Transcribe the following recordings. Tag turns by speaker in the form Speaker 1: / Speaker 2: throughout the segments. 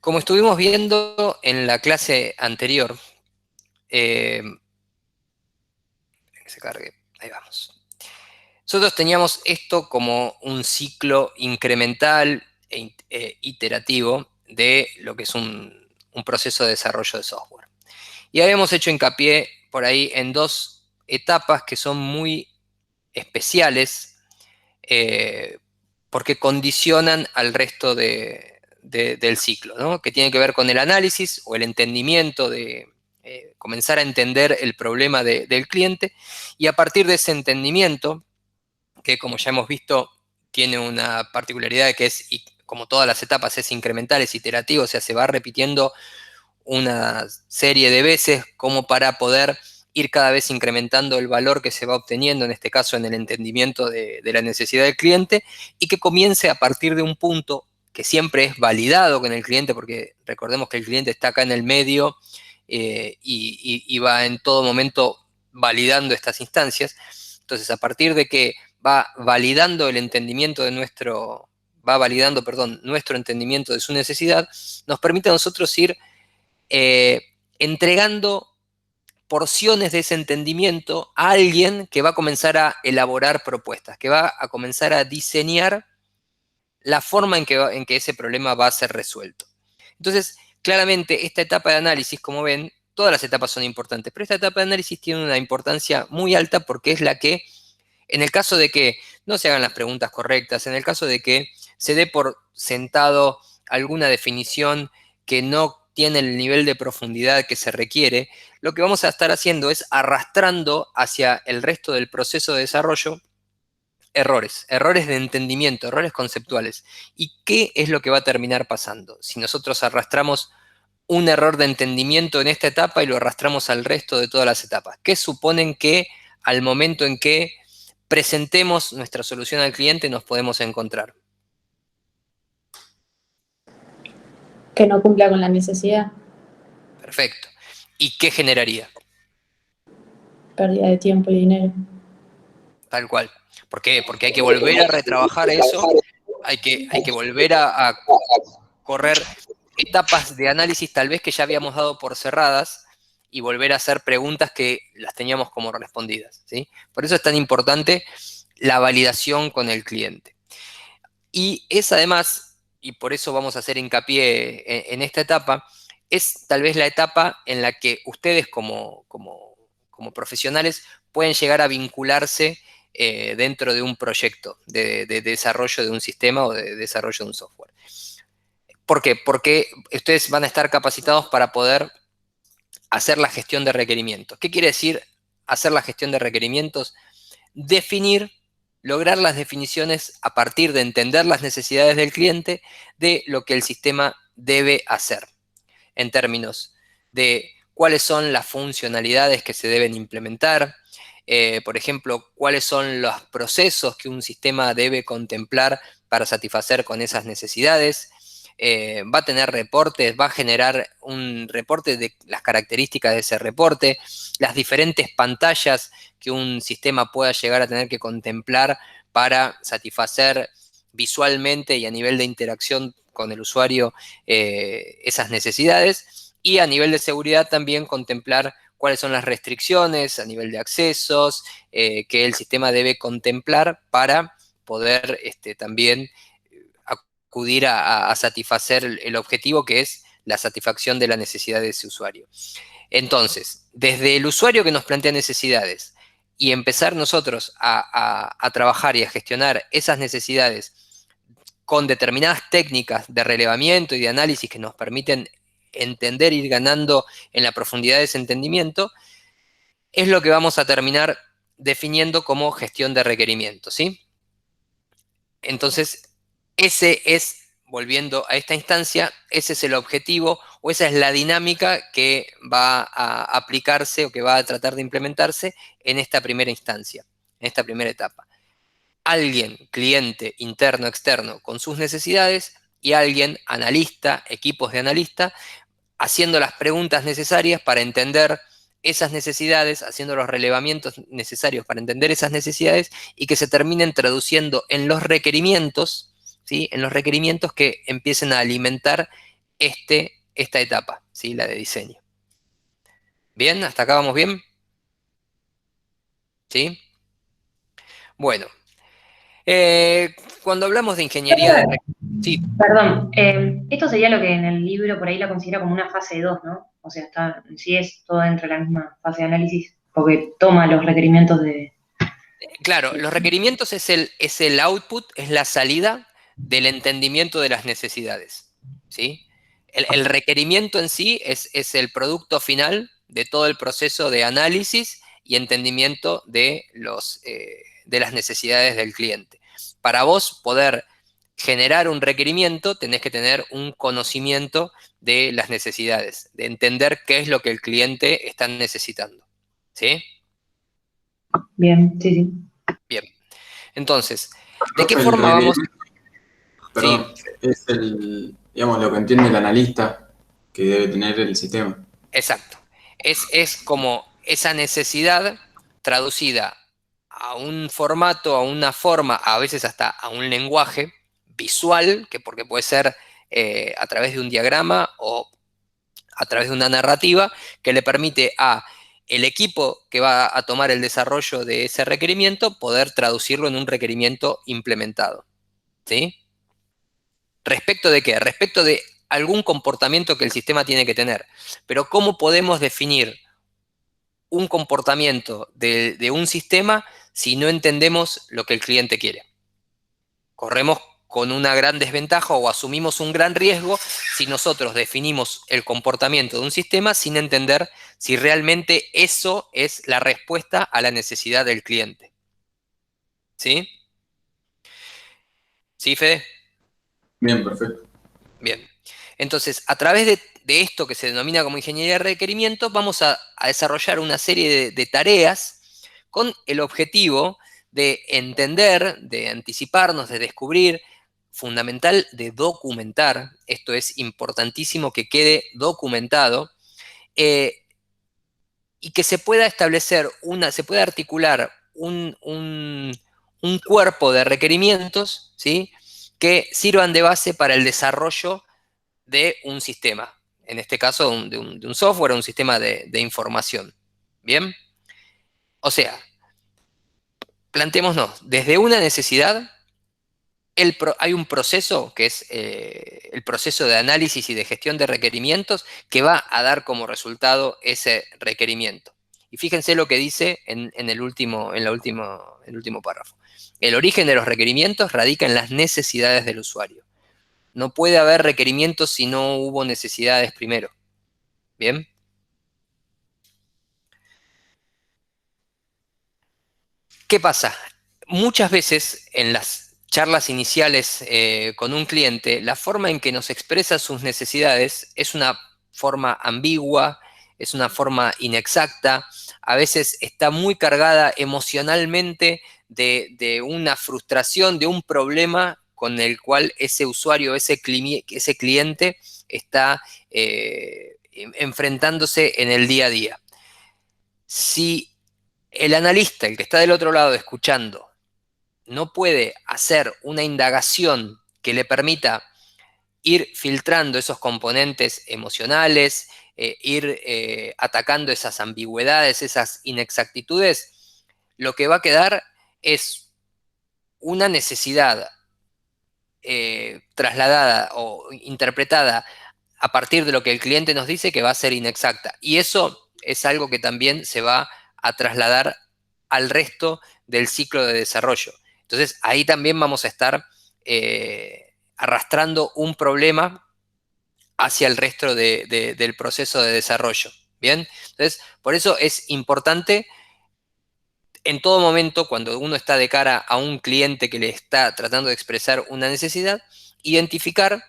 Speaker 1: Como estuvimos viendo en la clase anterior, que se cargue, ahí vamos. Nosotros teníamos esto como un ciclo incremental e iterativo de lo que es un proceso de desarrollo de software. Y habíamos hecho hincapié por ahí en dos etapas que son muy especiales porque condicionan al resto del ciclo, ¿no? Que tiene que ver con el análisis o el entendimiento de comenzar a entender el problema del cliente, y a partir de ese entendimiento, que como ya hemos visto tiene una particularidad que es, y como todas las etapas, es incremental, es iterativo, o sea, se va repitiendo una serie de veces como para poder ir cada vez incrementando el valor que se va obteniendo, en este caso en el entendimiento de la necesidad del cliente, y que comience a partir de un punto que siempre es validado con el cliente, porque recordemos que el cliente está acá en el medio y va en todo momento validando estas instancias. Entonces, a partir de que va validando el entendimiento de nuestro entendimiento de su necesidad, nos permite a nosotros ir entregando porciones de ese entendimiento a alguien que va a comenzar a elaborar propuestas, que va a comenzar a diseñar la forma en que ese problema va a ser resuelto. Entonces, claramente, esta etapa de análisis, como ven, todas las etapas son importantes, pero esta etapa de análisis tiene una importancia muy alta porque es la que, en el caso de que no se hagan las preguntas correctas, en el caso de que se dé por sentado alguna definición que no tiene el nivel de profundidad que se requiere, lo que vamos a estar haciendo es arrastrando hacia el resto del proceso de desarrollo errores de entendimiento, errores conceptuales. ¿Y qué es lo que va a terminar pasando? Si nosotros arrastramos un error de entendimiento en esta etapa y lo arrastramos al resto de todas las etapas, ¿qué suponen que al momento en que presentemos nuestra solución al cliente nos podemos encontrar?
Speaker 2: Que no cumpla con la necesidad.
Speaker 1: Perfecto. ¿Y qué generaría?
Speaker 2: Pérdida de tiempo y dinero.
Speaker 1: Tal cual. ¿Por qué? Porque hay que volver a retrabajar eso, hay que volver a correr etapas de análisis tal vez que ya habíamos dado por cerradas y volver a hacer preguntas que las teníamos como respondidas, ¿sí? Por eso es tan importante la validación con el cliente. Y es además, y por eso vamos a hacer hincapié en esta etapa, es tal vez la etapa en la que ustedes como profesionales pueden llegar a vincularse dentro de un proyecto de desarrollo de un sistema o de desarrollo de un software. ¿Por qué? Porque ustedes van a estar capacitados para poder hacer la gestión de requerimientos. ¿Qué quiere decir hacer la gestión de requerimientos? Definir, lograr las definiciones a partir de entender las necesidades del cliente de lo que el sistema debe hacer, en términos de cuáles son las funcionalidades que se deben implementar, por ejemplo, cuáles son los procesos que un sistema debe contemplar para satisfacer con esas necesidades. Va a tener reportes, va a generar un reporte de las características de ese reporte, las diferentes pantallas que un sistema pueda llegar a tener que contemplar para satisfacer visualmente y a nivel de interacción con el usuario esas necesidades, y a nivel de seguridad también contemplar cuáles son las restricciones a nivel de accesos que el sistema debe contemplar para poder también acudir a satisfacer el objetivo, que es la satisfacción de la necesidad de ese usuario. Entonces, desde el usuario que nos plantea necesidades y empezar nosotros a trabajar y a gestionar esas necesidades con determinadas técnicas de relevamiento y de análisis que nos permiten entender, ir ganando en la profundidad de ese entendimiento, es lo que vamos a terminar definiendo como gestión de requerimientos, ¿sí? Entonces, ese es, volviendo a esta instancia, ese es el objetivo o esa es la dinámica que va a aplicarse o que va a tratar de implementarse en esta primera instancia, en esta primera etapa. Alguien, cliente, interno, externo, con sus necesidades, y alguien, analista, equipos de analista, haciendo las preguntas necesarias para entender esas necesidades, haciendo los relevamientos necesarios para entender esas necesidades y que se terminen traduciendo en los requerimientos, ¿sí? En los requerimientos que empiecen a alimentar esta etapa, ¿sí? La de diseño. ¿Bien? ¿Hasta acá vamos bien? ¿Sí? Bueno, cuando hablamos de ingeniería de... Sí,
Speaker 3: Perdón, esto sería lo que en el libro por ahí la considera como una fase 2, ¿no? O sea, sí es todo dentro de la misma fase de análisis, porque toma los requerimientos de...
Speaker 1: claro, los requerimientos es el output, es la salida del entendimiento de las necesidades, ¿sí? El requerimiento en sí es el producto final de todo el proceso de análisis y entendimiento de las necesidades del cliente. Para vos poder generar un requerimiento, tenés que tener un conocimiento de las necesidades, de entender qué es lo que el cliente está necesitando, ¿sí?
Speaker 3: Bien, sí, sí.
Speaker 1: Bien. Entonces, ¿de qué
Speaker 4: Profe, el
Speaker 1: forma vamos?
Speaker 4: requerimiento,
Speaker 1: Sí,
Speaker 4: perdón, es digamos, lo que entiende el analista que debe tener el sistema.
Speaker 1: exacto. Es como esa necesidad traducida a un formato, a una forma, a veces hasta a un lenguaje visual, que porque puede ser a través de un diagrama o a través de una narrativa, que le permite a el equipo que va a tomar el desarrollo de ese requerimiento poder traducirlo en un requerimiento implementado. ¿Sí? ¿Respecto de qué? Respecto de algún comportamiento que el sistema tiene que tener. Pero ¿cómo podemos definir un comportamiento de un sistema si no entendemos lo que el cliente quiere? Corremos con una gran desventaja o asumimos un gran riesgo si nosotros definimos el comportamiento de un sistema sin entender si realmente eso es la respuesta a la necesidad del cliente. ¿Sí? ¿Sí, Fede?
Speaker 4: Bien, perfecto.
Speaker 1: Bien. Entonces, a través de esto que se denomina como ingeniería de requerimientos, vamos a desarrollar una serie de tareas con el objetivo de entender, de anticiparnos, de descubrir, fundamental de documentar, esto es importantísimo que quede documentado, eh, y que se pueda establecer se pueda articular un cuerpo de requerimientos, ¿sí? Que sirvan de base para el desarrollo de un sistema, en este caso de un software o un sistema de información. ¿Bien? O sea, planteémonos, desde una necesidad, hay un proceso que es el proceso de análisis y de gestión de requerimientos que va a dar como resultado ese requerimiento. Y fíjense lo que dice en el último párrafo. El origen de los requerimientos radica en las necesidades del usuario. No puede haber requerimientos si no hubo necesidades primero. ¿Bien? ¿Qué pasa? Muchas veces en las charlas iniciales con un cliente, la forma en que nos expresa sus necesidades es una forma ambigua, es una forma inexacta, a veces está muy cargada emocionalmente de una frustración, de un problema con el cual ese usuario, ese cliente está enfrentándose en el día a día. Si el analista, el que está del otro lado escuchando, no puede hacer una indagación que le permita ir filtrando esos componentes emocionales, ir atacando esas ambigüedades, esas inexactitudes, lo que va a quedar es una necesidad trasladada o interpretada a partir de lo que el cliente nos dice que va a ser inexacta. Y eso es algo que también se va a trasladar al resto del ciclo de desarrollo. Entonces, ahí también vamos a estar arrastrando un problema hacia el resto del proceso de desarrollo. ¿Bien? Entonces, por eso es importante en todo momento, cuando uno está de cara a un cliente que le está tratando de expresar una necesidad, identificar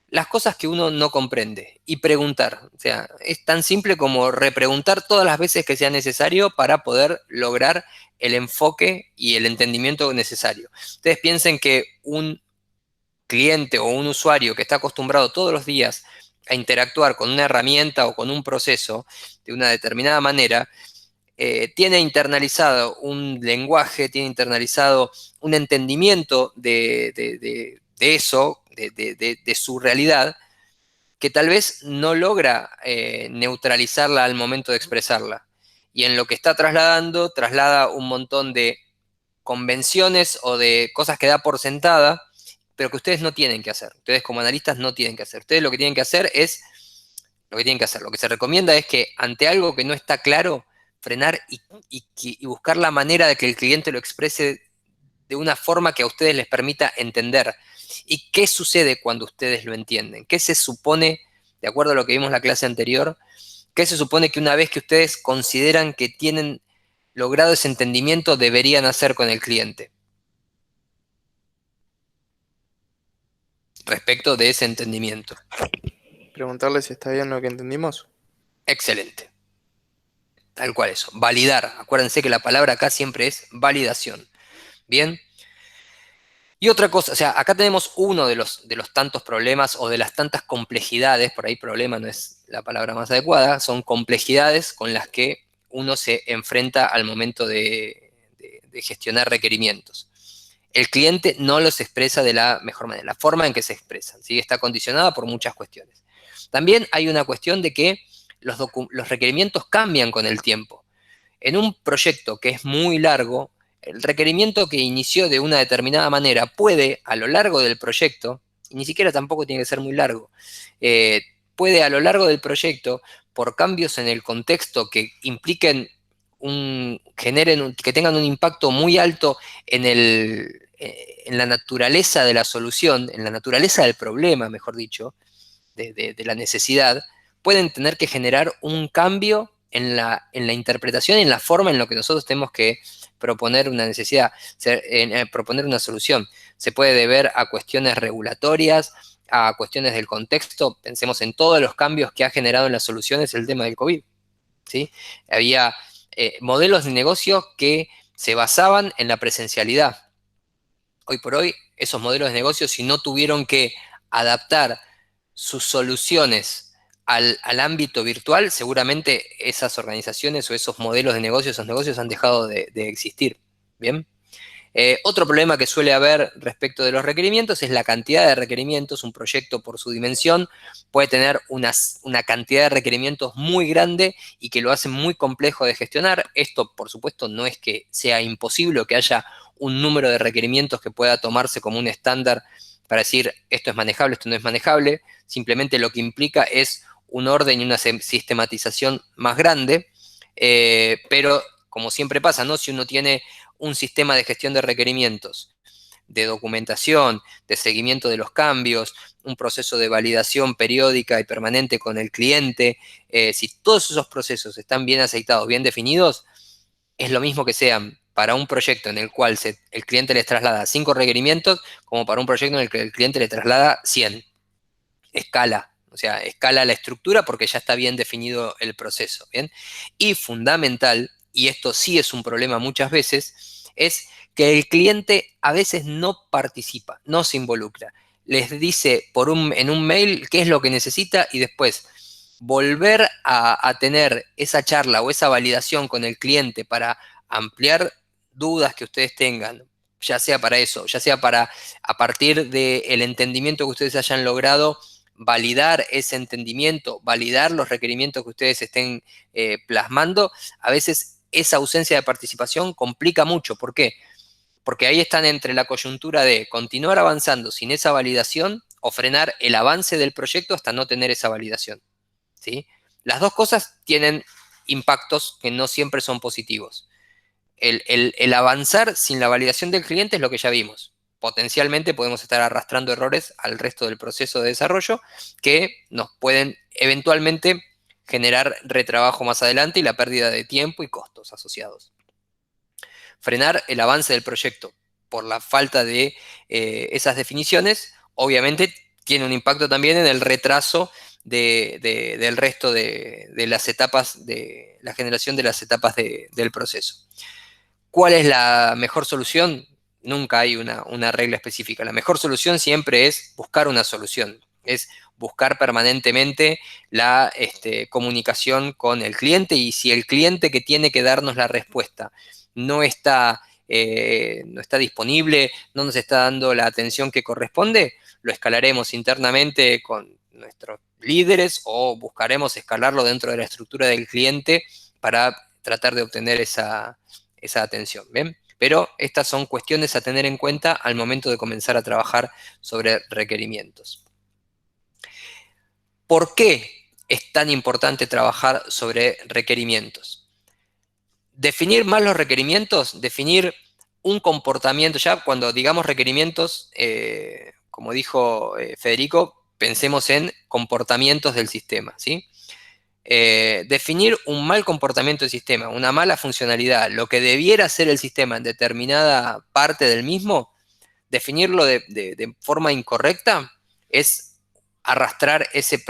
Speaker 1: las cosas que uno no comprende y preguntar. O sea, es tan simple como repreguntar todas las veces que sea necesario para poder lograr el enfoque y el entendimiento necesario. Ustedes piensen que un cliente o un usuario que está acostumbrado todos los días a interactuar con una herramienta o con un proceso de una determinada manera, tiene internalizado un lenguaje, tiene internalizado un entendimiento de eso, de su realidad, que tal vez no logra neutralizarla al momento de expresarla. Y en lo que está trasladando, traslada un montón de convenciones o de cosas que da por sentada, pero que ustedes no tienen que hacer. Ustedes como analistas no tienen que hacer. Ustedes lo que tienen que hacer es lo que tienen que hacer. Lo que se recomienda es que ante algo que no está claro, frenar y buscar la manera de que el cliente lo exprese de una forma que a ustedes les permita entender. ¿Y qué sucede cuando ustedes lo entienden? ¿Qué se supone, de acuerdo a lo que vimos en la clase anterior, qué se supone que una vez que ustedes consideran que tienen logrado ese entendimiento deberían hacer con el cliente? Respecto de ese entendimiento.
Speaker 5: Preguntarle si está bien lo que entendimos.
Speaker 1: Excelente. Tal cual eso. Validar. Acuérdense que la palabra acá siempre es validación. Bien. Y otra cosa, o sea, acá tenemos uno de los tantos problemas o de las tantas complejidades, por ahí problema no es la palabra más adecuada, son complejidades con las que uno se enfrenta al momento de gestionar requerimientos. El cliente no los expresa de la mejor manera, la forma en que se expresan, ¿sí? Está condicionada por muchas cuestiones. También hay una cuestión de que los requerimientos cambian con el tiempo. En un proyecto que es muy largo, el requerimiento que inició de una determinada manera puede, a lo largo del proyecto, y ni siquiera tampoco tiene que ser muy largo, puede a lo largo del proyecto, por cambios en el contexto que impliquen que tengan un impacto muy alto en la naturaleza de la solución, en la naturaleza del problema, mejor dicho, de la necesidad, pueden tener que generar un cambio en la interpretación y en la forma en lo que nosotros tenemos que proponer una necesidad, proponer una solución. Se puede deber a cuestiones regulatorias, a cuestiones del contexto. Pensemos en todos los cambios que ha generado en las soluciones el tema del COVID, ¿sí? Había modelos de negocio que se basaban en la presencialidad. Hoy por hoy, esos modelos de negocio, si no tuvieron que adaptar sus soluciones al ámbito virtual, seguramente esas organizaciones o esos modelos de negocio, esos negocios han dejado de existir. ¿Bien? Otro problema que suele haber respecto de los requerimientos es la cantidad de requerimientos. Un proyecto por su dimensión puede tener una cantidad de requerimientos muy grande y que lo hace muy complejo de gestionar. Esto, por supuesto, no es que sea imposible o que haya un número de requerimientos que pueda tomarse como un estándar para decir esto es manejable, esto no es manejable. Simplemente lo que implica es un orden y una sistematización más grande, pero como siempre pasa, ¿no? Si uno tiene un sistema de gestión de requerimientos, de documentación, de seguimiento de los cambios, un proceso de validación periódica y permanente con el cliente, si todos esos procesos están bien aceitados, bien definidos, es lo mismo que sean para un proyecto en el cual el cliente les traslada 5 requerimientos, como para un proyecto en el que el cliente le traslada 100. Escala, o sea, escala la estructura porque ya está bien definido el proceso, ¿bien? Y fundamental, y esto sí es un problema muchas veces, es que el cliente a veces no participa, no se involucra. Les dice en un mail qué es lo que necesita y después volver a tener esa charla o esa validación con el cliente para ampliar dudas que ustedes tengan, ya sea para eso, ya sea para, a partir del entendimiento que ustedes hayan logrado, validar ese entendimiento, validar los requerimientos que ustedes estén plasmando. A veces esa ausencia de participación complica mucho. ¿Por qué? Porque ahí están entre la coyuntura de continuar avanzando sin esa validación o frenar el avance del proyecto hasta no tener esa validación, ¿sí? Las dos cosas tienen impactos que no siempre son positivos. El avanzar sin la validación del cliente es lo que ya vimos. Potencialmente podemos estar arrastrando errores al resto del proceso de desarrollo que nos pueden eventualmente generar retrabajo más adelante y la pérdida de tiempo y costos asociados. Frenar el avance del proyecto por la falta de esas definiciones, obviamente tiene un impacto también en el retraso del resto de las etapas, de la generación de las etapas del proceso. ¿Cuál es la mejor solución? Nunca hay una regla específica. La mejor solución siempre es buscar una solución, es buscar permanentemente la comunicación con el cliente, y si el cliente que tiene que darnos la respuesta no está disponible, no nos está dando la atención que corresponde, lo escalaremos internamente con nuestros líderes o buscaremos escalarlo dentro de la estructura del cliente para tratar de obtener esa atención, ¿bien? Pero estas son cuestiones a tener en cuenta al momento de comenzar a trabajar sobre requerimientos. ¿Por qué es tan importante trabajar sobre requerimientos? Definir más los requerimientos, definir un comportamiento, ya cuando digamos requerimientos, como dijo Federico, pensemos en comportamientos del sistema, ¿sí? Definir un mal comportamiento del sistema, una mala funcionalidad, lo que debiera ser el sistema en determinada parte del mismo, definirlo de forma incorrecta es arrastrar ese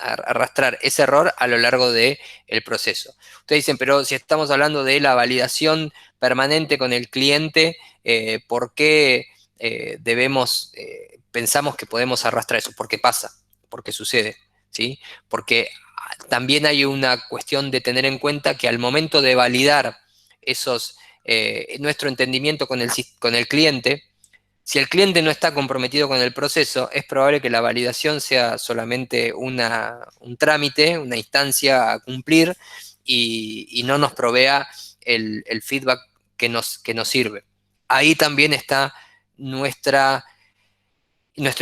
Speaker 1: arrastrar ese error a lo largo del proceso. Ustedes dicen, pero si estamos hablando de la validación permanente con el cliente, ¿por qué pensamos que podemos arrastrar eso? Porque pasa, porque sucede, ¿sí? Porque también hay una cuestión de tener en cuenta que al momento de validar nuestro entendimiento con el cliente, si el cliente no está comprometido con el proceso, es probable que la validación sea solamente un trámite, una instancia a cumplir y no nos provea el feedback que nos sirve. Ahí también está nuestro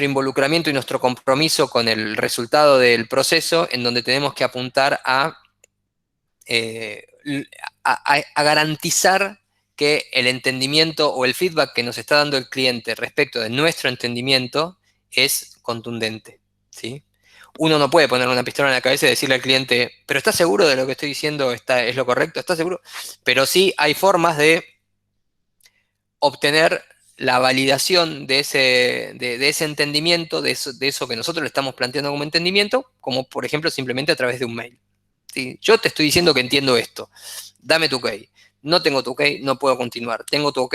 Speaker 1: involucramiento y nuestro compromiso con el resultado del proceso, en donde tenemos que apuntar a garantizar que el entendimiento o el feedback que nos está dando el cliente respecto de nuestro entendimiento es contundente, ¿sí? Uno no puede poner una pistola en la cabeza y decirle al cliente, pero ¿estás seguro de lo que estoy diciendo es lo correcto? ¿Estás seguro? Pero sí hay formas de obtener la validación de ese entendimiento, de eso que nosotros le estamos planteando como entendimiento, como por ejemplo simplemente a través de un mail. ¿Sí? Yo te estoy diciendo que entiendo esto, dame tu ok. No tengo tu ok, no puedo continuar. Tengo tu ok,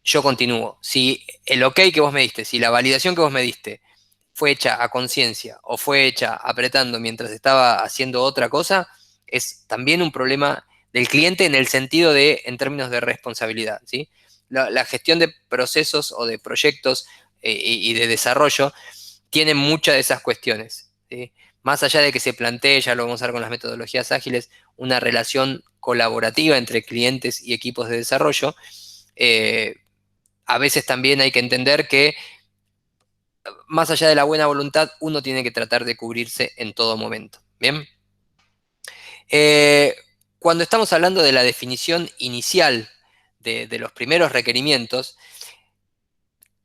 Speaker 1: yo continúo. Si el ok que vos me diste, si la validación que vos me diste fue hecha a conciencia o fue hecha apretando mientras estaba haciendo otra cosa, es también un problema del cliente en términos de responsabilidad, ¿sí? La gestión de procesos o de proyectos y de desarrollo tiene muchas de esas cuestiones, ¿sí? Más allá de que se plantee, ya lo vamos a ver con las metodologías ágiles, una relación colaborativa entre clientes y equipos de desarrollo, a veces también hay que entender que más allá de la buena voluntad, uno tiene que tratar de cubrirse en todo momento. ¿Bien? Cuando estamos hablando de la definición inicial de los primeros requerimientos,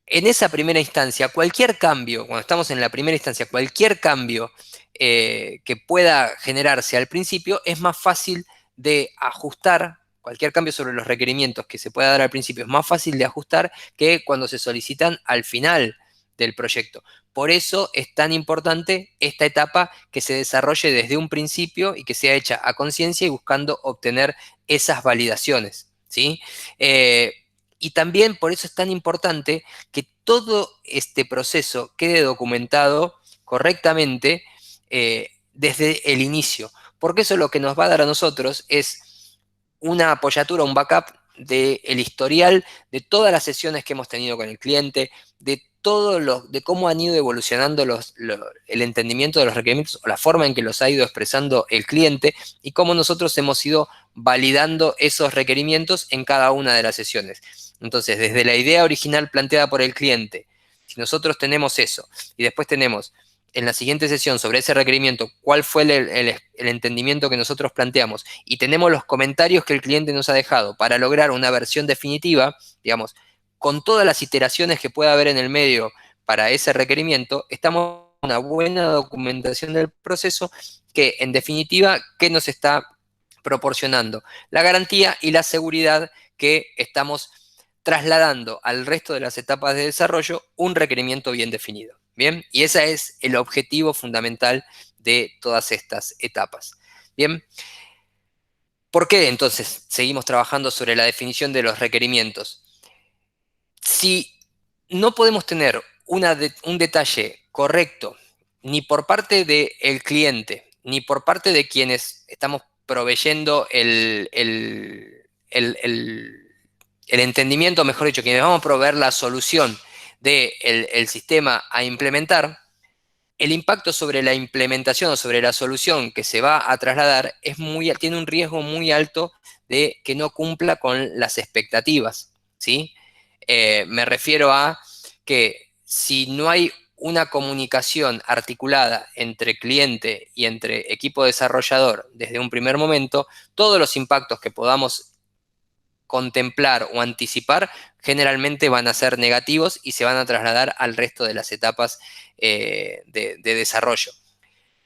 Speaker 1: en esa primera instancia, cualquier cambio, cuando estamos en la primera instancia, cualquier cambio que pueda generarse al principio es más fácil de ajustar. Cualquier cambio sobre los requerimientos que se pueda dar al principio es más fácil de ajustar que cuando se solicitan al final del proyecto. Por eso es tan importante esta etapa que se desarrolle desde un principio y que sea hecha a conciencia y buscando obtener esas validaciones, ¿sí? Y también por eso es tan importante que todo este proceso quede documentado correctamente desde el inicio, porque eso lo que nos va a dar a nosotros es una apoyatura, un backup del historial de todas las sesiones que hemos tenido con el cliente, de cómo han ido evolucionando el entendimiento de los requerimientos o la forma en que los ha ido expresando el cliente y cómo nosotros hemos ido validando esos requerimientos en cada una de las sesiones. Entonces, desde la idea original planteada por el cliente, si nosotros tenemos eso y después tenemos en la siguiente sesión sobre ese requerimiento cuál fue el entendimiento que nosotros planteamos y tenemos los comentarios que el cliente nos ha dejado para lograr una versión definitiva, digamos, con todas las iteraciones que pueda haber en el medio para ese requerimiento, estamos en una buena documentación del proceso que, en definitiva, ¿qué nos está proporcionando? La garantía y la seguridad que estamos trasladando al resto de las etapas de desarrollo un requerimiento bien definido. ¿Bien? Y ese es el objetivo fundamental de todas estas etapas. ¿Bien? ¿Por qué entonces seguimos trabajando sobre la definición de los requerimientos? Si no podemos tener un detalle correcto ni por parte del cliente, ni por parte de quienes estamos proveyendo el entendimiento, mejor dicho, quienes vamos a proveer la solución del sistema a implementar, el impacto sobre la implementación o sobre la solución que se va a trasladar tiene un riesgo muy alto de que no cumpla con las expectativas, ¿sí? Me refiero a que si no hay una comunicación articulada entre cliente y entre equipo desarrollador desde un primer momento, todos los impactos que podamos contemplar o anticipar generalmente van a ser negativos y se van a trasladar al resto de las etapas de desarrollo.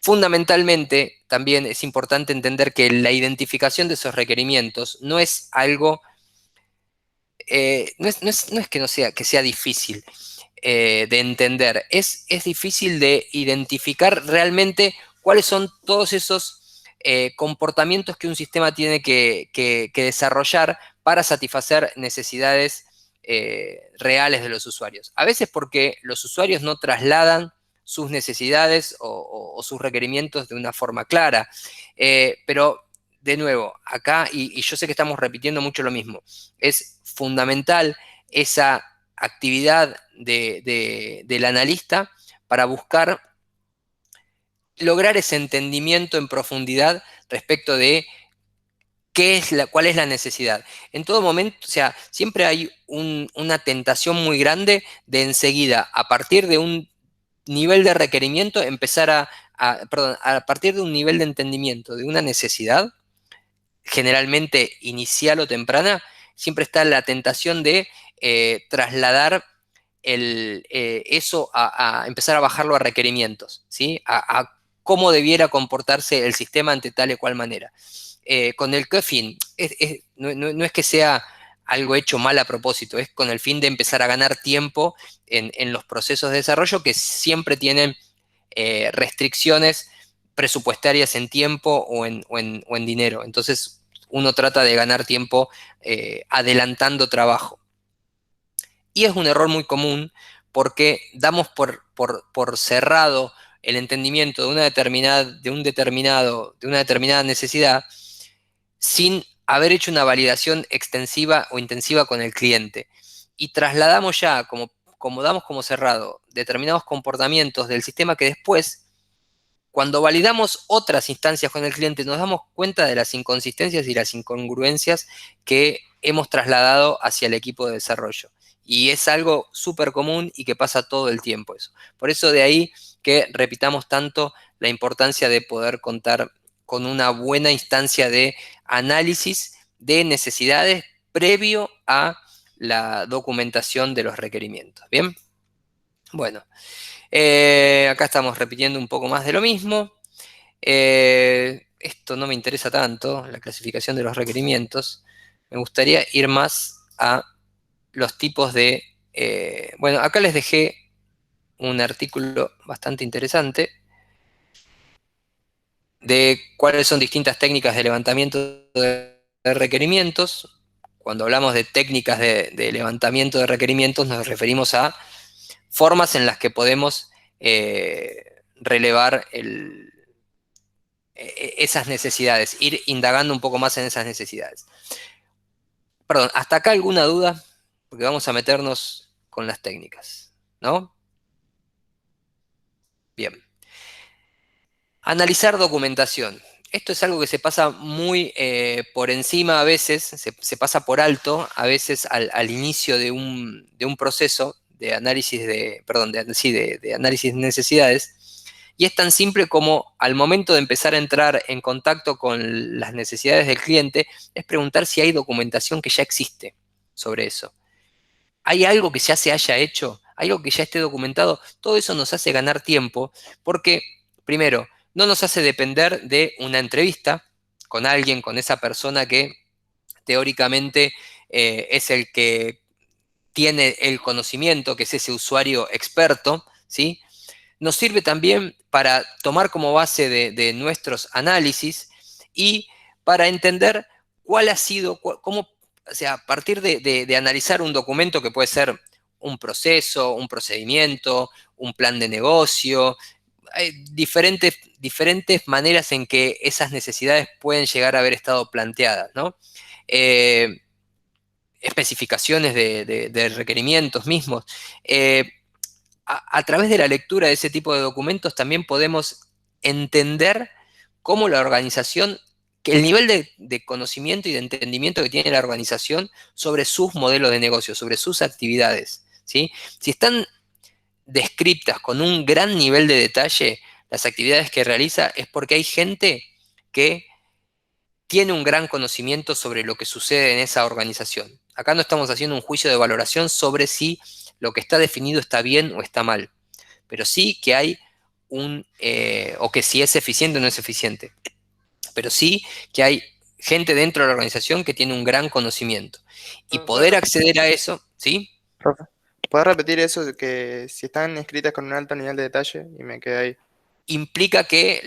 Speaker 1: Fundamentalmente, también es importante entender que la identificación de esos requerimientos no es algo, no es que sea difícil de entender, es difícil de identificar realmente cuáles son todos esos comportamientos que un sistema tiene que desarrollar para satisfacer necesidades reales de los usuarios. A veces porque los usuarios no trasladan sus necesidades o sus requerimientos de una forma clara. Pero, de nuevo, acá, y yo sé que estamos repitiendo mucho lo mismo, es fundamental esa actividad del analista para buscar lograr ese entendimiento en profundidad respecto de cuál es la necesidad. En todo momento, o sea, siempre hay una tentación muy grande de enseguida, a partir de un nivel de requerimiento, empezar perdón, a partir de un nivel de entendimiento de una necesidad, generalmente inicial o temprana, siempre está la tentación de trasladar eso a empezar a bajarlo a requerimientos, ¿sí? A cómo debiera comportarse el sistema ante tal y cual manera. ¿Con el qué fin? No es que sea algo hecho mal a propósito, es con el fin de empezar a ganar tiempo en los procesos de desarrollo que siempre tienen restricciones presupuestarias en tiempo o en dinero. Entonces, uno trata de ganar tiempo adelantando trabajo. Y es un error muy común porque damos por cerrado el entendimiento de una determinada necesidad sin haber hecho una validación extensiva o intensiva con el cliente. Y trasladamos ya, como damos como cerrado, determinados comportamientos del sistema que después, cuando validamos otras instancias con el cliente, nos damos cuenta de las inconsistencias y las incongruencias que hemos trasladado hacia el equipo de desarrollo. Y es algo súper común y que pasa todo el tiempo eso. Por eso de ahí que repitamos tanto la importancia de poder contar con una buena instancia de análisis de necesidades previo a la documentación de los requerimientos. ¿Bien? Bueno, acá estamos repitiendo un poco más de lo mismo. Esto no me interesa tanto, la clasificación de los requerimientos. Me gustaría ir más a los tipos de... bueno, acá les dejé un artículo bastante interesante de cuáles son distintas técnicas de levantamiento de requerimientos. Cuando hablamos de técnicas de levantamiento de requerimientos, nos referimos a formas en las que podemos relevar esas necesidades, ir indagando un poco más en esas necesidades. Perdón, ¿hasta acá alguna duda? Porque vamos a meternos con las técnicas, ¿no? Bien. Analizar documentación. Esto es algo que se pasa muy por encima a veces, se pasa por alto a veces al inicio de un proceso de análisis de análisis de necesidades. Y es tan simple como al momento de empezar a entrar en contacto con las necesidades del cliente, es preguntar si hay documentación que ya existe sobre eso. ¿Hay algo que ya se haya hecho? ¿Hay algo que ya esté documentado? Todo eso nos hace ganar tiempo porque, primero, no nos hace depender de una entrevista con alguien, con esa persona que teóricamente es el que tiene el conocimiento, que es ese usuario experto, ¿sí? Nos sirve también para tomar como base de nuestros análisis y para entender cuál ha sido, cómo, o sea, a partir de analizar un documento que puede ser un proceso, un procedimiento, un plan de negocio, hay diferentes maneras en que esas necesidades pueden llegar a haber estado planteadas, ¿no? Especificaciones de requerimientos mismos. a través de la lectura de ese tipo de documentos también podemos entender cómo la organización, que el nivel de conocimiento y de entendimiento que tiene la organización sobre sus modelos de negocio, sobre sus actividades, ¿sí? Si están descriptas con un gran nivel de detalle las actividades que realiza, es porque hay gente que tiene un gran conocimiento sobre lo que sucede en esa organización. Acá no estamos haciendo un juicio de valoración sobre si lo que está definido está bien o está mal, pero sí que hay o que si es eficiente o no es eficiente, pero sí que hay gente dentro de la organización que tiene un gran conocimiento. Y poder acceder a eso, ¿sí?
Speaker 5: Profe, ¿puedes repetir eso de que si están escritas con un alto nivel de detalle? Y me quedé ahí.
Speaker 1: Implica que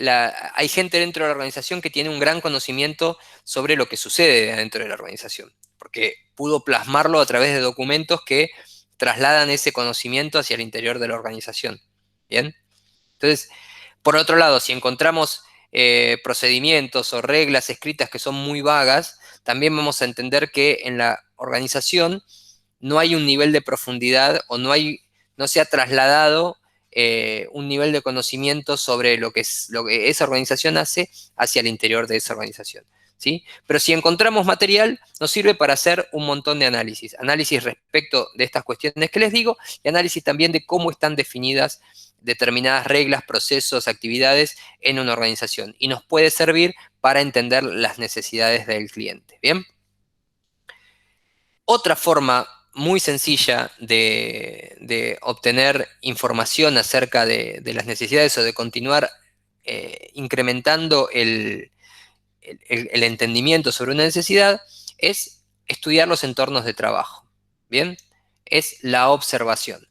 Speaker 1: hay gente dentro de la organización que tiene un gran conocimiento sobre lo que sucede dentro de la organización, porque pudo plasmarlo a través de documentos que trasladan ese conocimiento hacia el interior de la organización. ¿Bien? Entonces, por otro lado, si encontramos procedimientos o reglas escritas que son muy vagas, también vamos a entender que en la organización no hay un nivel de profundidad o no se ha trasladado un nivel de conocimiento sobre lo que esa organización hace hacia el interior de esa organización, ¿sí? Pero si encontramos material, nos sirve para hacer un montón de análisis. Análisis respecto de estas cuestiones que les digo y análisis también de cómo están definidas determinadas reglas, procesos, actividades en una organización. Y nos puede servir para entender las necesidades del cliente, ¿bien? Otra forma muy sencilla de obtener información acerca de las necesidades o de continuar incrementando el entendimiento sobre una necesidad es estudiar los entornos de trabajo. ¿Bien? Es la observación.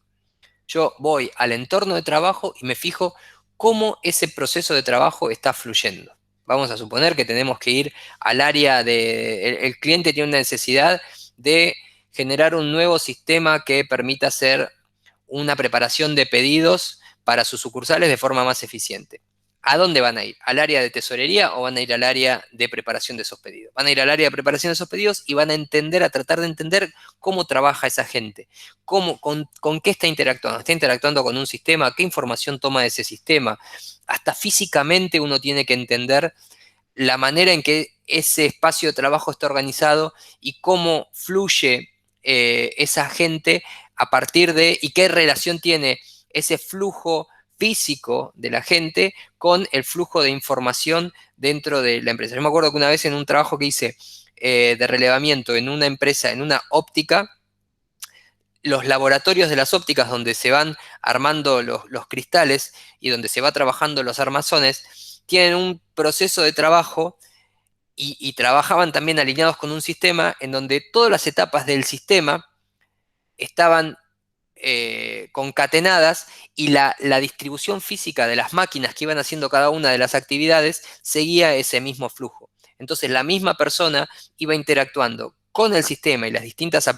Speaker 1: Yo voy al entorno de trabajo y me fijo cómo ese proceso de trabajo está fluyendo. Vamos a suponer que tenemos que ir al área el cliente tiene una necesidad de generar un nuevo sistema que permita hacer una preparación de pedidos para sus sucursales de forma más eficiente. ¿A dónde van a ir? ¿Al área de tesorería o van a ir al área de preparación de esos pedidos? Van a ir al área de preparación de esos pedidos y van a tratar de entender cómo trabaja esa gente, con qué está interactuando. ¿Está interactuando con un sistema? ¿Qué información toma de ese sistema? Hasta físicamente uno tiene que entender la manera en que ese espacio de trabajo está organizado y cómo fluye esa gente a partir y qué relación tiene ese flujo físico de la gente con el flujo de información dentro de la empresa. Yo me acuerdo que una vez en un trabajo que hice de relevamiento en una empresa, en una óptica, los laboratorios de las ópticas donde se van armando los cristales y donde se va trabajando los armazones, tienen un proceso de trabajo y trabajaban también alineados con un sistema en donde todas las etapas del sistema estaban concatenadas y la distribución física de las máquinas que iban haciendo cada una de las actividades seguía ese mismo flujo. Entonces la misma persona iba interactuando con el sistema y las distintas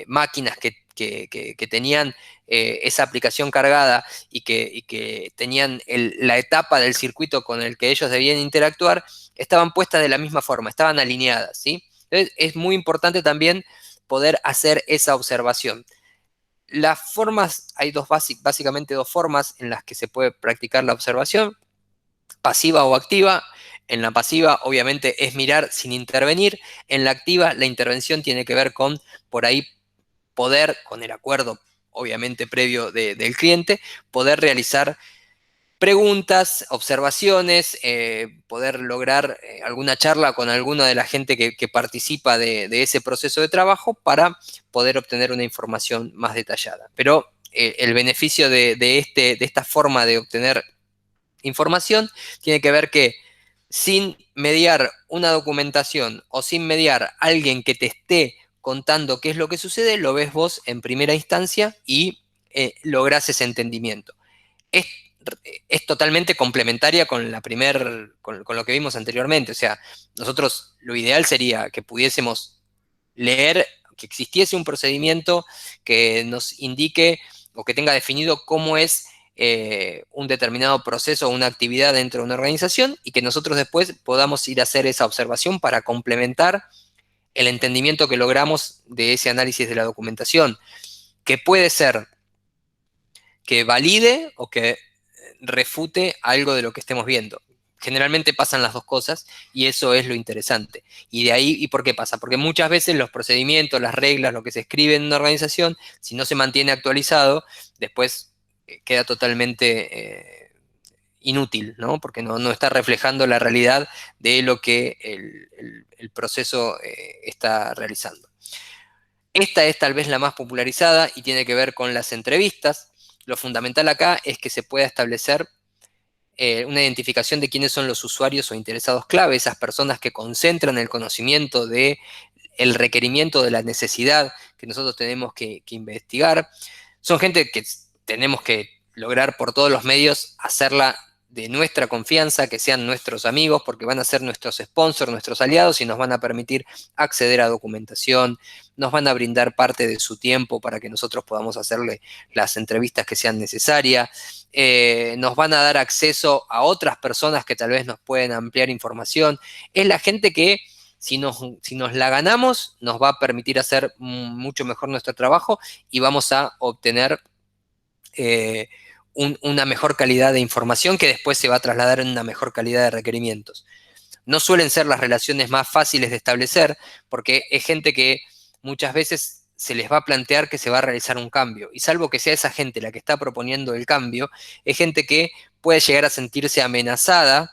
Speaker 1: máquinas que tenían esa aplicación cargada y que tenían la etapa del circuito con el que ellos debían interactuar, estaban puestas de la misma forma, estaban alineadas, ¿sí? Entonces, es muy importante también poder hacer esa observación. Las formas, hay básicamente dos formas en las que se puede practicar la observación, pasiva o activa. En la pasiva, obviamente, es mirar sin intervenir. En la activa, la intervención tiene que ver con, por ahí, poder, con el acuerdo, obviamente, previo del cliente, poder realizar preguntas, observaciones, poder lograr alguna charla con alguna de la gente que participa de ese proceso de trabajo para poder obtener una información más detallada. Pero el beneficio de esta forma de obtener información tiene que ver que sin mediar una documentación o sin mediar alguien que te esté contando qué es lo que sucede, lo ves vos en primera instancia y lográs ese entendimiento. Es totalmente complementaria con con lo que vimos anteriormente. O sea, nosotros lo ideal sería que pudiésemos leer, que existiese un procedimiento que nos indique o que tenga definido cómo es un determinado proceso o una actividad dentro de una organización y que nosotros después podamos ir a hacer esa observación para complementar el entendimiento que logramos de ese análisis de la documentación, que puede ser que valide o que refute algo de lo que estemos viendo. Generalmente pasan las dos cosas y eso es lo interesante. Y de ahí, ¿y por qué pasa? Porque muchas veces los procedimientos, las reglas, lo que se escribe en una organización, si no se mantiene actualizado, después queda totalmente inútil, ¿no? Porque no está reflejando la realidad de lo que el proceso está realizando. Esta es tal vez la más popularizada y tiene que ver con las entrevistas. Lo fundamental acá es que se pueda establecer una identificación de quiénes son los usuarios o interesados clave, esas personas que concentran el conocimiento de el requerimiento de la necesidad que nosotros tenemos que investigar. Son gente que tenemos que lograr por todos los medios hacerla de nuestra confianza, que sean nuestros amigos, porque van a ser nuestros sponsors, nuestros aliados y nos van a permitir acceder a documentación, nos van a brindar parte de su tiempo para que nosotros podamos hacerle las entrevistas que sean necesarias, nos van a dar acceso a otras personas que tal vez nos pueden ampliar información. Es la gente que si nos la ganamos, nos va a permitir hacer mucho mejor nuestro trabajo y vamos a obtener una mejor calidad de información que después se va a trasladar en una mejor calidad de requerimientos. No suelen ser las relaciones más fáciles de establecer porque es gente que muchas veces se les va a plantear que se va a realizar un cambio. Y salvo que sea esa gente la que está proponiendo el cambio, es gente que puede llegar a sentirse amenazada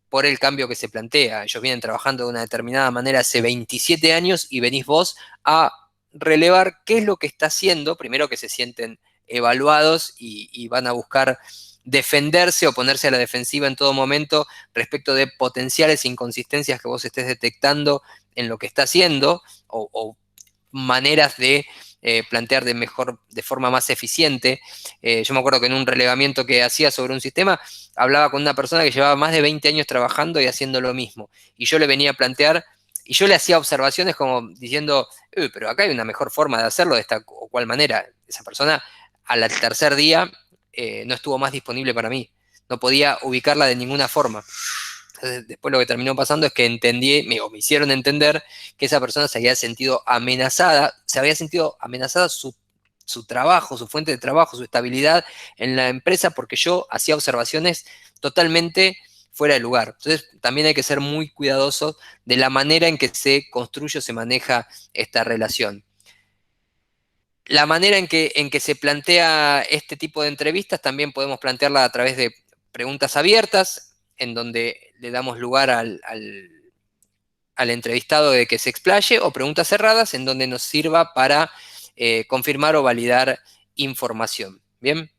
Speaker 1: por el cambio que se plantea. Ellos vienen trabajando de una determinada manera hace 27 años y venís vos a relevar qué es lo que está haciendo, primero que se sienten evaluados y van a buscar defenderse o ponerse a la defensiva en todo momento respecto de potenciales inconsistencias que vos estés detectando en lo que está haciendo o maneras de plantear de forma más eficiente. Yo me acuerdo que en un relevamiento que hacía sobre un sistema, hablaba con una persona que llevaba más de 20 años trabajando y haciendo lo mismo. Y yo le venía a plantear, y yo le hacía observaciones como diciendo, pero acá hay una mejor forma de hacerlo de esta o cual manera. Esa persona al tercer día no estuvo más disponible para mí. No podía ubicarla de ninguna forma. Entonces, después lo que terminó pasando es que me hicieron entender que esa persona se había sentido amenazada su trabajo, su fuente de trabajo, su estabilidad en la empresa, porque yo hacía observaciones totalmente fuera de lugar. Entonces, también hay que ser muy cuidadosos de la manera en que se construye o se maneja esta relación. La manera en que se plantea este tipo de entrevistas también podemos plantearla a través de preguntas abiertas, en donde le damos lugar al entrevistado de que se explaye, o preguntas cerradas, en donde nos sirva para confirmar o validar información. ¿Bien?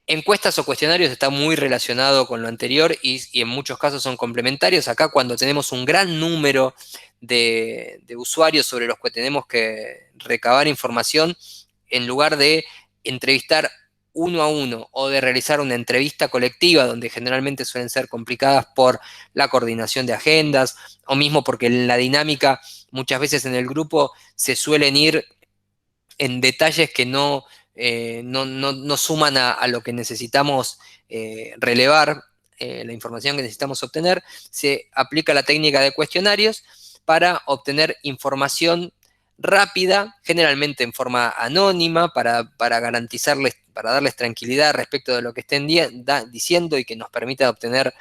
Speaker 1: Encuestas o cuestionarios está muy relacionado con lo anterior y en muchos casos son complementarios. Acá cuando tenemos un gran número de usuarios sobre los que tenemos que recabar información, en lugar de entrevistar uno a uno o de realizar una entrevista colectiva, donde generalmente suelen ser complicadas por la coordinación de agendas o mismo porque la dinámica muchas veces en el grupo se suelen ir en detalles que no suman a lo que necesitamos relevar, la información que necesitamos obtener. Se aplica la técnica de cuestionarios para obtener información rápida, generalmente en forma anónima, para garantizarles, para darles tranquilidad respecto de lo que estén diciendo y que nos permita obtener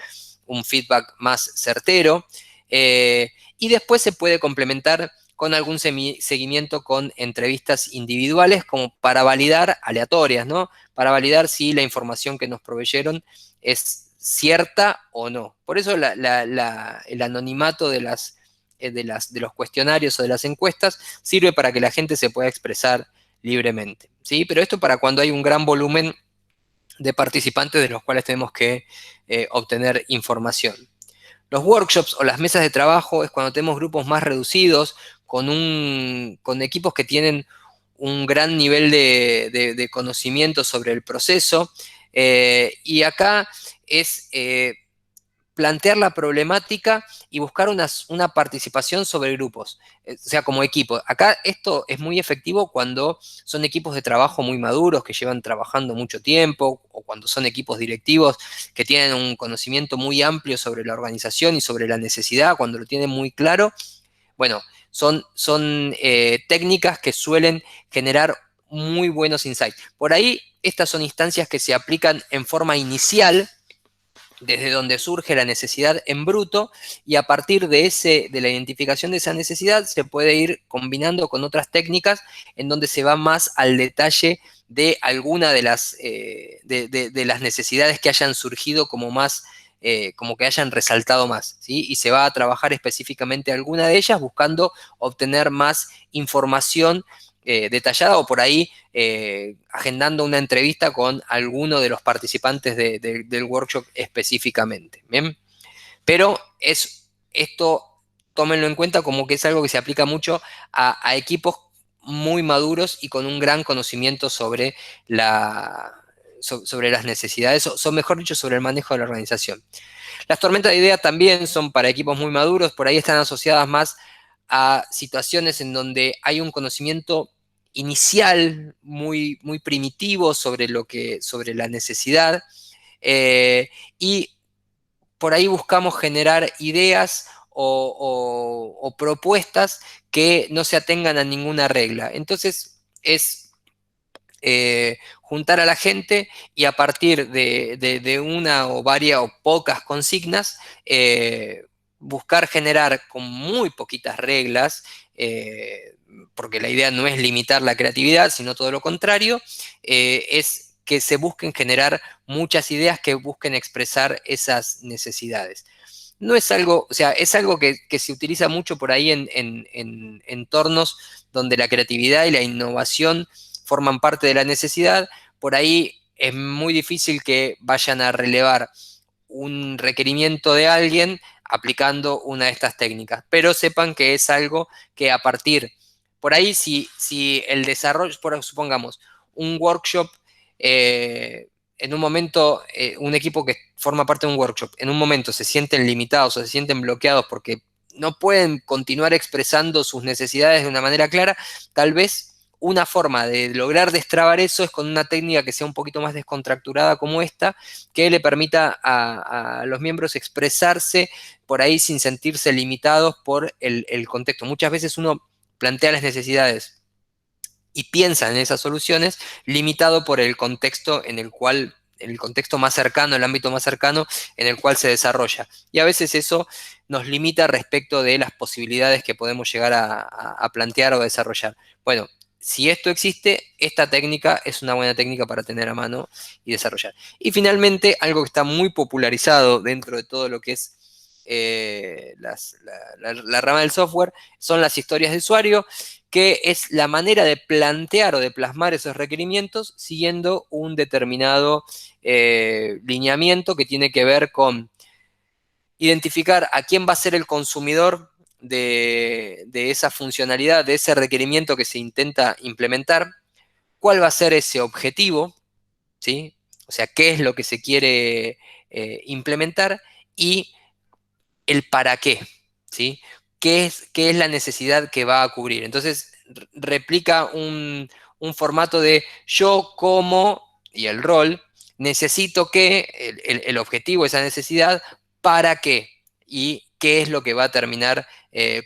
Speaker 1: un feedback más certero. Y después se puede complementar con algún seguimiento con entrevistas individuales como para validar, aleatorias, ¿no? Para validar si la información que nos proveyeron es cierta o no. Por eso el anonimato de los cuestionarios o de las encuestas sirve para que la gente se pueda expresar libremente, ¿sí? Pero esto para cuando hay un gran volumen de participantes de los cuales tenemos que obtener información. Los workshops o las mesas de trabajo es cuando tenemos grupos más reducidos, con equipos que tienen un gran nivel de conocimiento sobre el proceso. Y acá es plantear la problemática y buscar una participación sobre grupos, o sea, como equipo. Acá esto es muy efectivo cuando son equipos de trabajo muy maduros, que llevan trabajando mucho tiempo, o cuando son equipos directivos que tienen un conocimiento muy amplio sobre la organización y sobre la necesidad, cuando lo tienen muy claro. Bueno, son técnicas que suelen generar muy buenos insights. Por ahí, estas son instancias que se aplican en forma inicial, desde donde surge la necesidad en bruto, y a partir de la identificación de esa necesidad se puede ir combinando con otras técnicas en donde se va más al detalle de alguna de las necesidades que hayan surgido como más, como que hayan resaltado más, ¿sí? Y se va a trabajar específicamente alguna de ellas buscando obtener más información detallada, o por ahí agendando una entrevista con alguno de los participantes del workshop específicamente. ¿Bien? Pero esto, tómenlo en cuenta como que es algo que se aplica mucho a equipos muy maduros y con un gran conocimiento sobre sobre las necesidades, o mejor dicho, sobre el manejo de la organización. Las tormentas de ideas también son para equipos muy maduros, por ahí están asociadas más a situaciones en donde hay un conocimiento inicial muy, muy primitivo sobre la necesidad, y por ahí buscamos generar ideas o propuestas que no se atengan a ninguna regla. Entonces es juntar a la gente y a partir de una o varias o pocas consignas, buscar generar con muy poquitas reglas, porque la idea no es limitar la creatividad, sino todo lo contrario, es que se busquen generar muchas ideas que busquen expresar esas necesidades. No es algo, o sea, es algo que se utiliza mucho por ahí en entornos donde la creatividad y la innovación forman parte de la necesidad. Por ahí es muy difícil que vayan a relevar un requerimiento de alguien aplicando una de estas técnicas, pero sepan que es algo que a partir, por ahí si el desarrollo, supongamos, un workshop, en un momento, un equipo que forma parte de un workshop, en un momento se sienten limitados o se sienten bloqueados porque no pueden continuar expresando sus necesidades de una manera clara, tal vez una forma de lograr destrabar eso es con una técnica que sea un poquito más descontracturada como esta, que le permita a los miembros expresarse por ahí sin sentirse limitados por el contexto. Muchas veces uno plantea las necesidades y piensa en esas soluciones limitado por el contexto el contexto más cercano, el ámbito más cercano en el cual se desarrolla. Y a veces eso nos limita respecto de las posibilidades que podemos llegar a plantear o desarrollar. Bueno, si esto existe, esta técnica es una buena técnica para tener a mano y desarrollar. Y finalmente, algo que está muy popularizado dentro de todo lo que es la rama del software, son las historias de usuario, que es la manera de plantear o de plasmar esos requerimientos siguiendo un determinado lineamiento que tiene que ver con identificar a quién va a ser el consumidor de esa funcionalidad, de ese requerimiento que se intenta implementar, cuál va a ser ese objetivo, ¿sí? O sea, qué es lo que se quiere implementar y el para qué, ¿sí? ¿Qué es la necesidad que va a cubrir? Entonces, replica un formato de yo como, y el rol, necesito que, el objetivo, esa necesidad, ¿para qué? Y qué es lo que va a terminar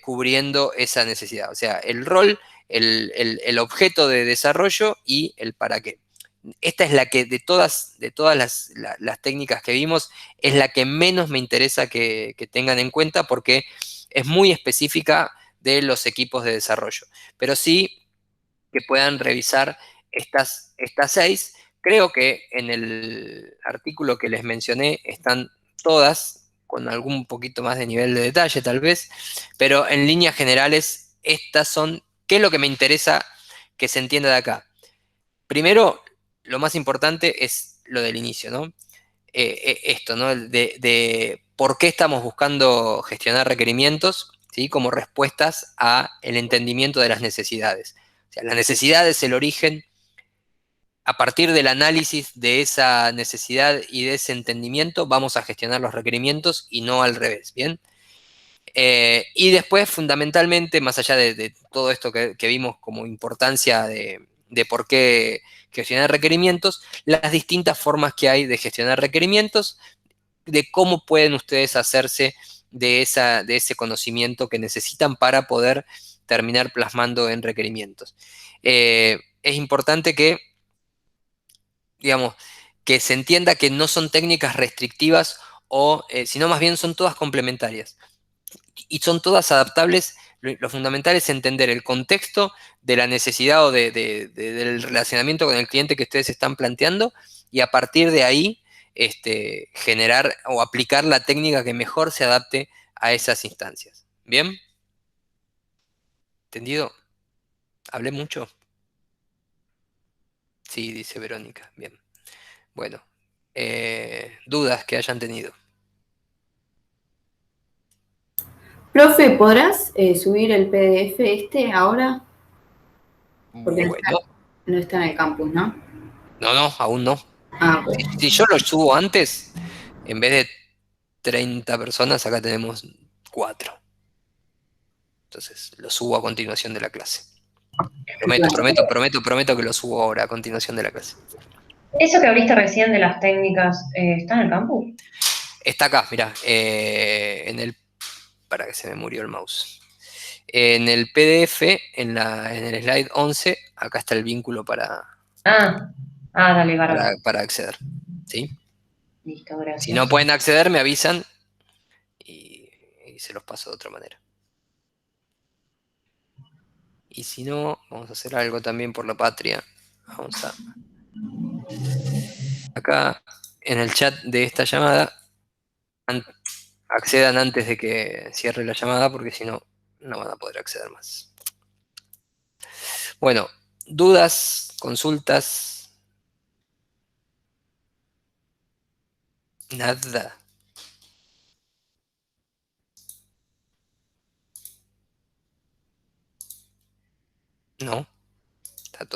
Speaker 1: cubriendo esa necesidad. O sea, el rol, el objeto de desarrollo y el para qué. Esta es la que de todas las técnicas que vimos, es la que menos me interesa que tengan en cuenta porque es muy específica de los equipos de desarrollo. Pero sí que puedan revisar estas 6. Creo que en el artículo que les mencioné están todas, con algún poquito más de nivel de detalle tal vez, pero en líneas generales estas son, ¿qué es lo que me interesa que se entienda de acá? Primero, lo más importante es lo del inicio, ¿no? Esto, ¿no? De por qué estamos buscando gestionar requerimientos, ¿sí? Como respuestas a el entendimiento de las necesidades. O sea, la necesidad es el origen. A partir del análisis de esa necesidad y de ese entendimiento, vamos a gestionar los requerimientos y no al revés, ¿bien? Y después, fundamentalmente, más allá de todo esto que vimos como importancia de por qué gestionar requerimientos, las distintas formas que hay de gestionar requerimientos, de cómo pueden ustedes hacerse de ese conocimiento que necesitan para poder terminar plasmando en requerimientos. es importante que, digamos, que se entienda que no son técnicas restrictivas o, sino más bien son todas complementarias. Y son todas adaptables. Lo fundamental es entender el contexto de la necesidad o del relacionamiento con el cliente que ustedes están planteando y a partir de ahí generar o aplicar la técnica que mejor se adapte a esas instancias. ¿Bien? ¿Entendido? ¿Hablé mucho? Sí, dice Verónica. Bien. Bueno, dudas que hayan tenido.
Speaker 6: Profe, ¿podrás subir el PDF este ahora? Porque
Speaker 1: Bueno,
Speaker 6: no está en el campus, ¿no?
Speaker 1: no, aún no.
Speaker 6: Ah, ok.
Speaker 1: Si yo lo subo antes, en vez de 30 personas, acá tenemos 4. Entonces, lo subo a continuación de la clase. Prometo que lo subo ahora a continuación de la clase.
Speaker 3: Eso que abriste recién de las técnicas, ¿está en el campus?
Speaker 1: Está acá, mirá, para que se me murió el mouse. En el PDF, en el slide 11, acá está el vínculo
Speaker 3: Ah, dale, bárbaro.
Speaker 1: para acceder. ¿Sí?
Speaker 3: Listo,
Speaker 1: Si
Speaker 3: gracias.
Speaker 1: no pueden acceder, me avisan y se los paso de otra manera. Y si no, vamos a hacer algo también por la patria. Vamos a... Acá, en el chat de esta llamada, accedan antes de que cierre la llamada, porque si no, no van a poder acceder más. Bueno, dudas, consultas, nada. No.